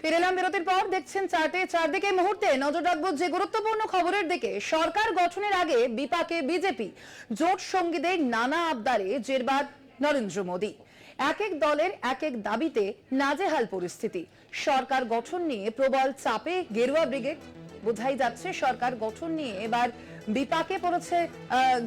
ফিরে এলাম বিরতির পর। দেখছেন চারদিকে মুহূর্তে নজর রাখবো যে গুরুত্বপূর্ণ খবরের দিকে। সরকার গঠনের আগে বিপাকে বিজেপি, জোট সঙ্গীদের নানা আবদারে জেরবার নরেন্দ্র মোদী। এক এক দলের এক এক দাবিতে নাজেহাল পরিস্থিতি। সরকার গঠন নিয়ে প্রবল চাপে গেরুয়া ব্রিগেড। বোঝাই যাচ্ছে সরকার গঠন নিয়ে এবার বিপাকে পড়েছে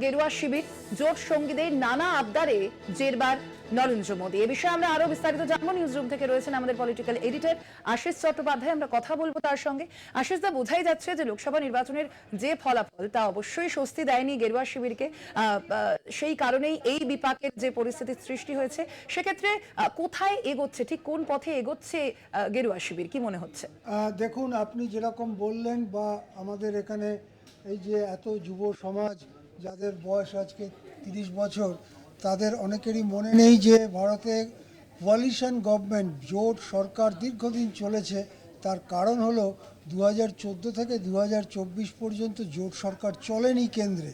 গেরুয়া শিবির। জোট সঙ্গীদের নানা আবদারে জেরবার নরেন্দ্র মোদী। এ বিষয়ে আমরা আরো বিস্তারিত জানবো। নিউজরুম থেকে রয়েছেন আমাদের পলিটিক্যাল এডিটর আশিস চট্টোপাধ্যায়, আমরা কথা বলবো তার সঙ্গে। আশিস দা, বোঝাই যাচ্ছে যে লোকসভা নির্বাচনের যে ফলাফল তা অবশ্যই স্বস্তি দেয়নি গেরুয়া শিবিরকে। সেই কারণেই এই বিপাকের যে পরিস্থিতির সৃষ্টি হয়েছে, সেক্ষেত্রে কোথায় এগোচ্ছে, ঠিক কোন পথে এগোচ্ছে গেরুয়া শিবির, কি মনে হচ্ছে? দেখুন, আপনি যেরকম বললেন, বা আমাদের এখানে এই যে এত যুব সমাজ যাদের বয়স আজকে 30 বছর, তাদের অনেকেরই মনে নেই যে ভারতে কোয়ালিশন গভর্নমেন্ট, জোট সরকার দীর্ঘদিন চলেছে। তার কারণ হলো 2014 থেকে 2024 পর্যন্ত জোট সরকার চলেনি কেন্দ্রে।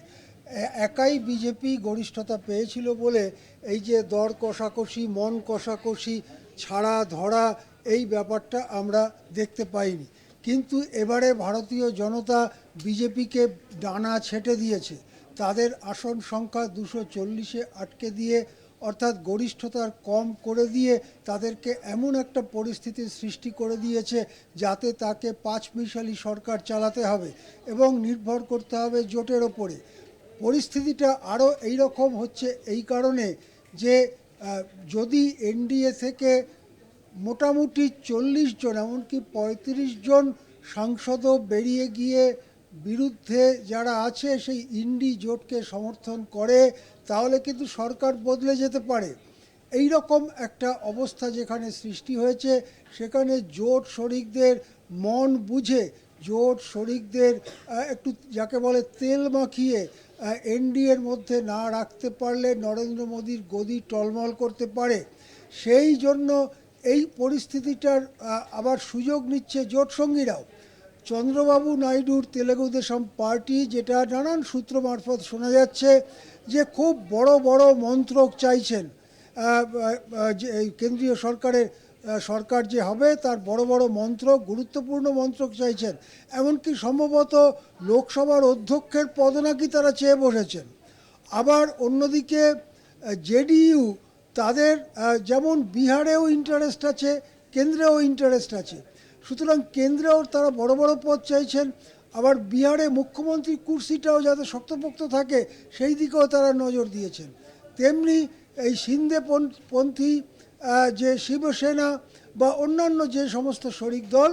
একাই বিজেপি গরিষ্ঠতা পেয়েছিল বলে এই যে দর কষাকষি, মন কষাকষি, ছাড়া ধরা, এই ব্যাপারটা আমরা দেখতে পাইনি। কিন্তু এবারে ভারতীয় জনতা বিজেপিকে ডানা ছেঁটে দিয়েছে। তাদের আসন সংখ্যা 240-এ আটকে দিয়ে, অর্থাৎ গরিষ্ঠতার কম করে দিয়ে তাদেরকে এমন একটা পরিস্থিতির সৃষ্টি করে দিয়েছে যাতে তাকে পাঁচমিশালি সরকার চালাতে হবে এবং নির্ভর করতে হবে জোটের ওপরে। পরিস্থিতিটা আরও এইরকম হচ্ছে এই কারণে যে যদি এনডিএ থেকে মোটামুটি 40 জন, এমনকি 35 জন সাংসদও বেরিয়ে গিয়ে বিরুদ্ধে যারা আছে সেই ইন্ডি জোটকে সমর্থন করে, তাহলে কিন্তু সরকার বদলে যেতে পারে। এই রকম একটা অবস্থা যেখানে সৃষ্টি হয়েছে, সেখানে জোট শরিকদের মন বুঝে, জোট শরিকদের একটু যাকে বলে তেল মাখিয়ে এনডিএর মধ্যে না রাখতে পারলে নরেন্দ্র মোদীর গদি টলমল করতে পারে। সেই জন্য এই পরিস্থিতিটার আবার সুযোগ নিচ্ছে জোট সঙ্গীরাও। চন্দ্রবাবু নাইডুর তেলেগু দেশম পার্টি, যেটা নানান সূত্র মারফত শোনা যাচ্ছে যে খুব বড় বড় মন্ত্রক চাইছেন, কেন্দ্রীয় সরকার যে হবে তার বড় বড় মন্ত্রক, গুরুত্বপূর্ণ মন্ত্রক চাইছেন। এমনকি সম্ভবত লোকসভার অধ্যক্ষের পদ নাকি তারা চেয়ে বসেছেন। আবার অন্যদিকে জেডিইউ, তাদের যেমন বিহারেও ইন্টারেস্ট আছে, কেন্দ্রেও ইন্টারেস্ট আছে। সুতরাং কেন্দ্রেও তারা বড় বড় পদ চাইছেন, আবার বিহারে মুখ্যমন্ত্রী কুর্সিটাও যাতে শক্তপোক্ত থাকে সেই দিকেও তারা নজর দিয়েছেন। তেমনি এই সিন্ধে পন্থী যে শিবসেনা বা অন্যান্য যে সমস্ত শরিক দল,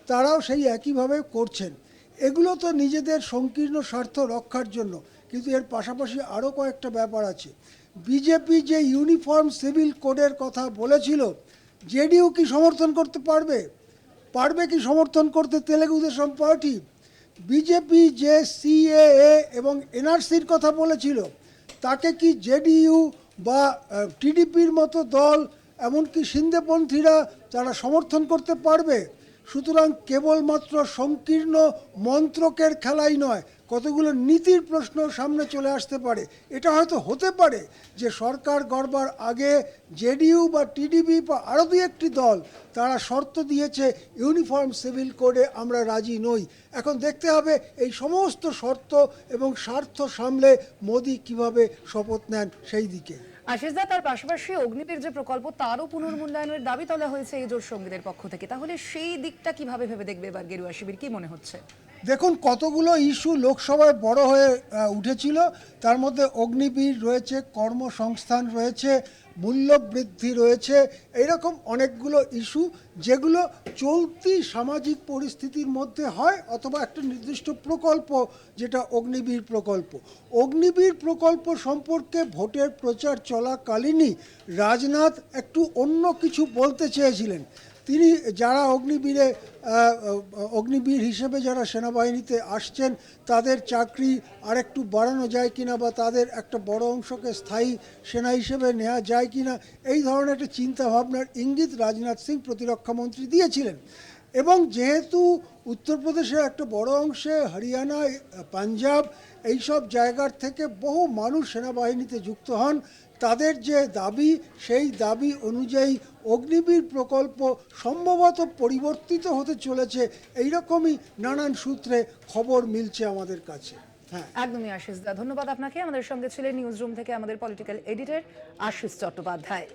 তারাও সেই একইভাবে করছেন। এগুলো তো নিজেদের সংকীর্ণ স্বার্থ রক্ষার জন্য, কিন্তু এর পাশাপাশি আরও কয়েকটা ব্যাপার আছে। বিজেপি যে ইউনিফর্ম সিভিল কোডের কথা বলেছিল, জেডিইউ কি সমর্থন করতে পারবে কি সমর্থন করতে তেলেগু দেশম পার্টি? বিজেপি যে সিএএ এবং এনআরসির কথা বলেছিল, তাকে কি জেডিইউ বা টিডিপির মতো দল, এমনকি সিন্ধেপন্থীরা, তারা সমর্থন করতে পারবে? সুতরাং কেবলমাত্র সংকীর্ণ মন্ত্রকের খেলাই নয়, কতগুলো নীতির প্রশ্ন সামনে চলে আসতে পারে। এটা হয়তো হতে পারে যে সরকার গড়বার আগে জেডিইউ বা টিডিপি বা আরও দু একটি দল তারা শর্ত দিয়েছে ইউনিফর্ম সিভিল কোডে আমরা রাজি নই। এখন দেখতে হবে এই সমস্ত শর্ত এবং স্বার্থ সামলে মোদি কিভাবে শপথ নেন সেই দিকে। আশিস দা, তার পাশাপাশি অগ্নিবীর যে প্রকল্প, তারও পুনর্মূল্যায়নের দাবি তোলা হয়েছে এই জোট সঙ্গীদের পক্ষ থেকে। তাহলে সেই দিকটা কিভাবে ভেবে দেখবে এবার গেরুয়া শিবির, কি মনে হচ্ছে? দেখুন, কতগুলো ইস্যু লোকসভায় বড় হয়ে উঠেছিল, তার মধ্যে অগ্নিবীর রয়েছে, কর্মসংস্থান রয়েছে, মূল্যবৃদ্ধি রয়েছে, এইরকম অনেকগুলো ইস্যু যেগুলো চলতি সামাজিক পরিস্থিতির মধ্যে হয়, অথবা একটা নির্দিষ্ট প্রকল্প যেটা অগ্নিবীর প্রকল্প। অগ্নিবীর প্রকল্প সম্পর্কে ভোটের প্রচার চলাকালীনই রাজনাথ একটু অন্য কিছু বলতে চেয়েছিলেন। তিনি যারা অগ্নিবীর হিসেবে যারা সেনাবাহিনীতে আসছেন, তাদের চাকরি আরেকটু বাড়ানো যায় কিনা, বা তাদের একটা বড় অংশকে স্থায়ী সেনা হিসেবে নেওয়া যায় কিনা, এই ধরনের একটা চিন্তাভাবনার ইঙ্গিত রাজনাথ সিং প্রতিরক্ষামন্ত্রী দিয়েছিলেন। এবং যেহেতু উত্তরপ্রদেশের একটা বড় অংশে, হরিয়ানা, পাঞ্জাব, এইসব জায়গার থেকে বহু মানুষ সেনাবাহিনীতে যুক্ত হন, তাদের যে দাবি, সেই দাবি অনুযায়ী অগ্নিবীর প্রকল্প সম্ভবত পরিবর্তিত হতে চলেছে, এইরকমই নানান সূত্রে খবর মিলছে আমাদের কাছে। হ্যাঁ, একদমই আশিস দা, ধন্যবাদ আপনাকে। আমাদের সঙ্গে ছিলেন নিউজ রুম থেকে আমাদের পলিটিক্যাল এডিটর আশিস চট্টোপাধ্যায়।